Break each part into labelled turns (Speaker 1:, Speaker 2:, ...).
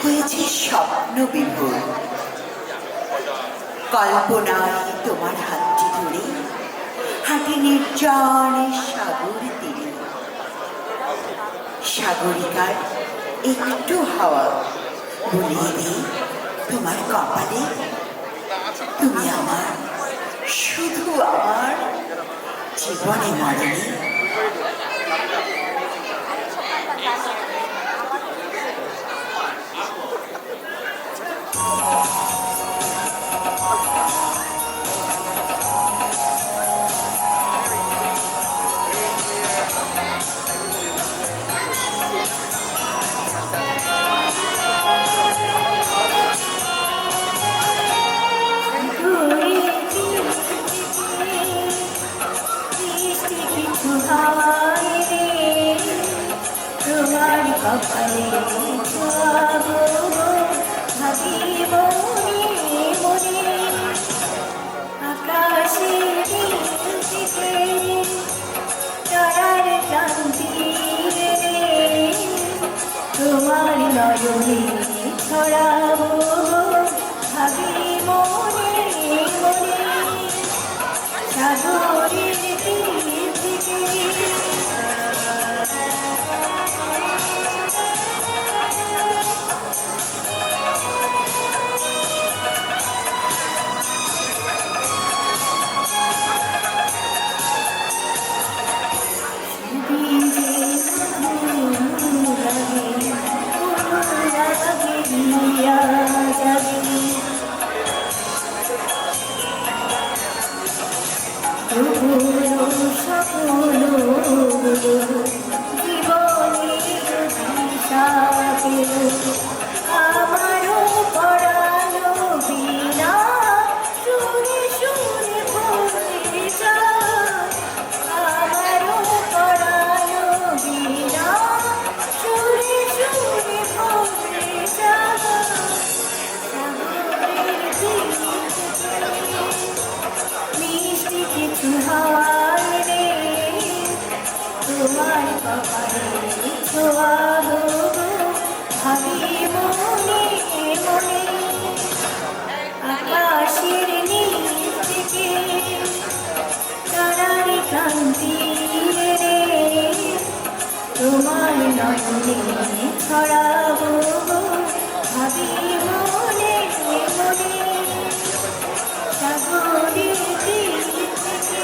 Speaker 1: হয়েছে স্বপ্ন বিভোর। কল্পনায় তোমার হাতটি ধরে হাঁটি নির্জন সাগর তীরে। সাগরিকার একটু হাওয়া বুলিয়ে দিই তোমার কপালে। তুমি আমার, শুধু আমার, জীবনে মরণে।
Speaker 2: তোমার কপালে ছোঁয়াবো ভাবিব মনে মনে। আকাশের নীল থেকে তারার ক্লান্তি রে তোমার নয়নে ছড়াবো ভাবি মনে মনে। সাগরের তীর থেকে আমারও পড়ালো বিনা শুনে শুনে ভুলে যা। আমারও পড়ালো বিনা শুনে শুনে ভুলে যা। মিষ্টি কিছু হাওয়ায় রে তোমার কপালে ছোঁয়াবো ভাবি মনে মনে। আকাশের নীল থেকে তারার ক্লান্তি রে তোমার নয়নে ছড়াবো ভাবি মনে মনে। সাগরের তীর থেকে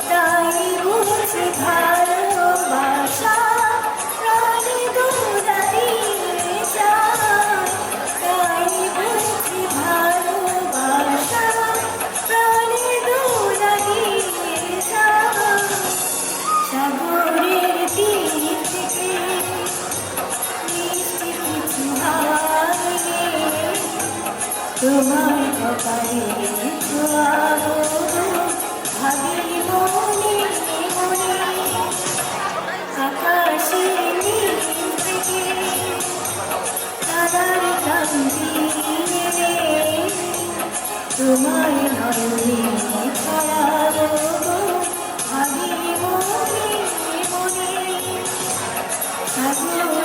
Speaker 2: তাই বুঝি ভালোবাসা প্রাণে দৌড়াইয়ে যায়। তাই বুঝি ভালোবাসা প্রাণে দৌড়াইয়ে যায়। সাগরের তীর থেকে মিষ্টি কিছু হাওয়ায় তোমার কপালে ছোঁয়াবো ভাবি মনে মনে। আকাশের নীল থেকে তারার ক্লান্তি রে তোমার নয়নে ছড়াবো ভাবি মনে মনে। সাগর